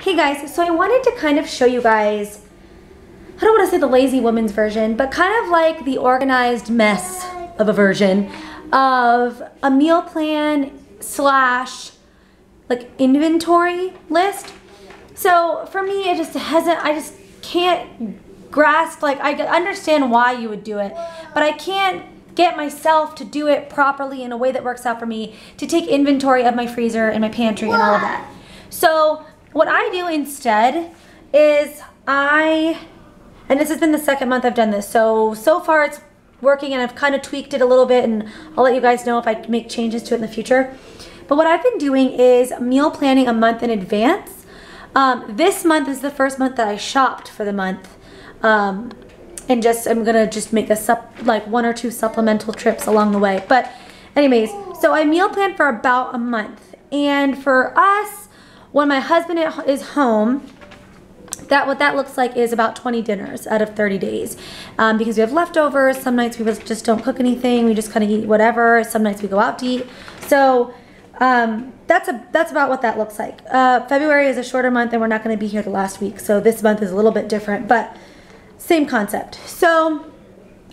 Hey guys, so I wanted to kind of show you guys, I don't want to say the lazy woman's version, but kind of like the organized mess of a version of a meal plan slash like inventory list. So for me, it just hasn't, I just can't grasp, like I understand why you would do it, but I can't get myself to do it properly in a way that works out for me, to take inventory of my freezer and my pantry and all of that. So what I do instead is and this has been the second month I've done this, so far it's working and I've kind of tweaked it a little bit, and I'll let you guys know if I make changes to it in the future. But what I've been doing is meal planning a month in advance. This month is the first month that I shopped for the month. And I'm gonna just make like 1 or 2 supplemental trips along the way. But anyways, so I meal plan for about a month. And for us, when my husband is home, what that looks like is about 20 dinners out of 30 days. Because we have leftovers, some nights we just don't cook anything, we just kind of eat whatever, some nights we go out to eat. So that's about what that looks like. February is a shorter month and we're not gonna be here the last week, so this month is a little bit different, but same concept. So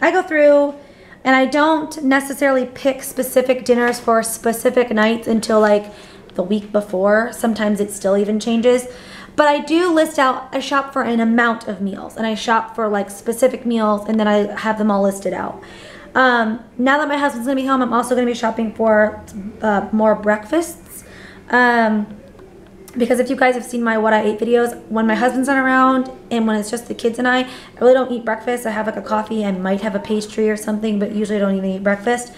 I go through and I don't necessarily pick specific dinners for specific nights until like the week before. Sometimes it still even changes. But I do list out, I shop for an amount of meals and I shop for like specific meals, and then I have them all listed out. Now that my husband's gonna be home, I'm also gonna be shopping for more breakfasts. Because if you guys have seen my what I ate videos, when my husband's not around and when it's just the kids and I really don't eat breakfast. I have like a coffee, I might have a pastry or something, but usually I don't even eat breakfast.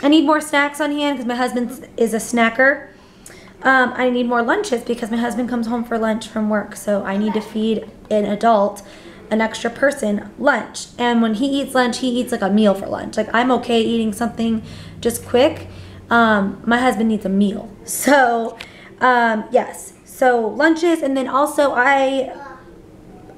I need more snacks on hand because my husband is a snacker. I need more lunches because my husband comes home for lunch from work, so I need to feed an adult, an extra person, lunch. And when he eats lunch, he eats like a meal for lunch. Like I'm okay eating something just quick. My husband needs a meal. So yes, so lunches, and then also I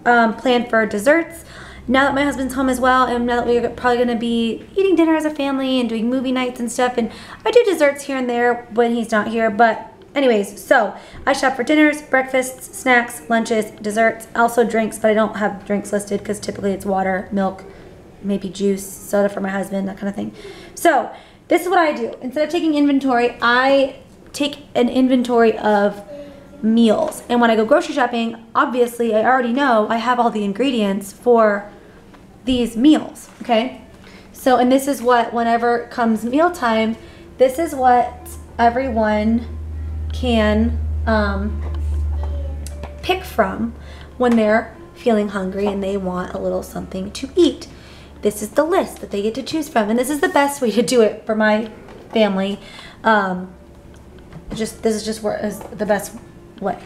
plan for desserts. Now that my husband's home as well, and now that we're probably going to be eating dinner as a family and doing movie nights and stuff, and I do desserts here and there when he's not here, but anyways, so I shop for dinners, breakfasts, snacks, lunches, desserts, also drinks, but I don't have drinks listed because typically it's water, milk, maybe juice, soda for my husband, that kind of thing. So this is what I do. Instead of taking inventory, I take an inventory of meals. And when I go grocery shopping, obviously I already know I have all the ingredients for these meals, okay? So, and this is what, whenever it comes mealtime, this is what everyone can pick from when they're feeling hungry and they want a little something to eat. This is the list that they get to choose from, and this is the best way to do it for my family. This is just the best way.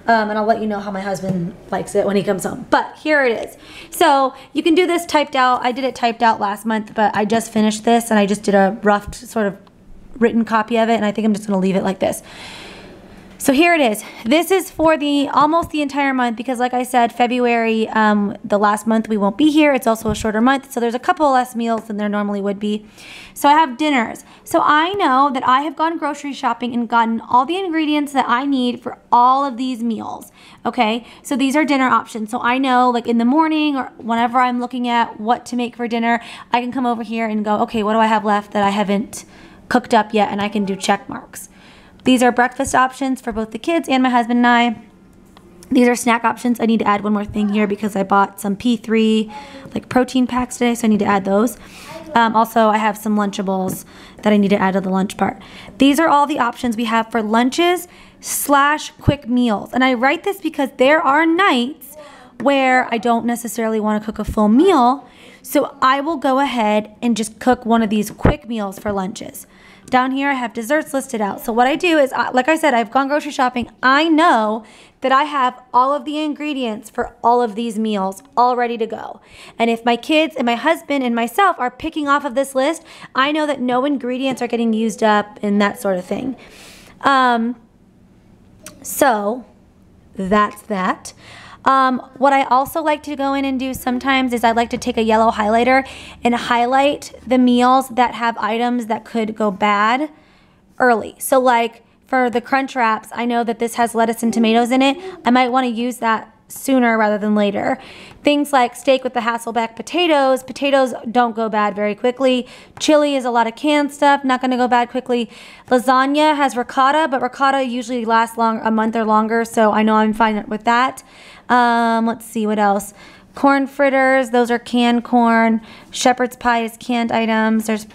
And I'll let you know how my husband likes it when he comes home. But here it is. So you can do this typed out. I did it typed out last month, but I just finished this and I just did a rough sort of written copy of it, and I think I'm just gonna leave it like this. So here it is. This is for almost the entire month because, like I said, February, the last month we won't be here. It's also a shorter month, so there's a couple less meals than there normally would be. So I have dinners. So I know that I have gone grocery shopping and gotten all the ingredients that I need for all of these meals, okay? So these are dinner options. So I know, like in the morning or whenever I'm looking at what to make for dinner, I can come over here and go, okay, what do I have left that I haven't cooked up yet? And I can do check marks. These are breakfast options for both the kids and my husband and I. These are snack options. I need to add one more thing here because I bought some P3 like protein packs today, so I need to add those. Also, I have some Lunchables that I need to add to the lunch part. These are all the options we have for lunches / quick meals. And I write this because there are nights where I don't necessarily want to cook a full meal, so I will go ahead and just cook one of these quick meals for lunches. Down here I have desserts listed out. So what I do is, like I said, I've gone grocery shopping. I know that I have all of the ingredients for all of these meals all ready to go. And if my kids and my husband and myself are picking off of this list, I know that no ingredients are getting used up and that sort of thing. So that's that. What I also like to go in and do sometimes is I'd like to take a yellow highlighter and highlight the meals that have items that could go bad early. So like for the crunch wraps, I know that this has lettuce and tomatoes in it. I might want to use that sooner rather than later. Things like steak with the Hasselback potatoes. Potatoes don't go bad very quickly. Chili is a lot of canned stuff, not going to go bad quickly. Lasagna has ricotta, but ricotta usually lasts a month or longer, so I know I'm fine with that. Let's see what else. Corn fritters, those are canned corn. Shepherd's pie is canned items. There's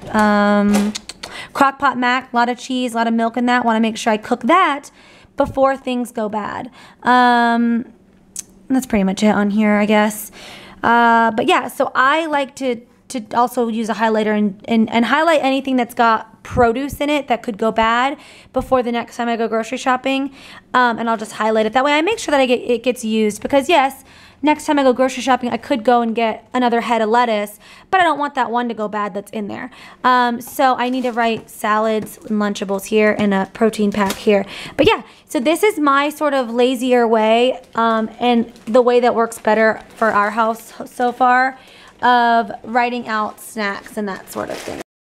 crock pot mac, a lot of cheese, a lot of milk in that. Want to make sure I cook that before things go bad. That's pretty much it on here, I guess. But yeah, so I like to also use a highlighter and highlight anything that's got produce in it that could go bad before the next time I go grocery shopping. And I'll just highlight it. That way I make sure that it gets used, because yes, next time I go grocery shopping, I could go and get another head of lettuce, but I don't want that one to go bad that's in there. So I need to write salads and Lunchables here and a protein pack here. But yeah, so this is my sort of lazier way, and the way that works better for our house so far, of writing out snacks and that sort of thing.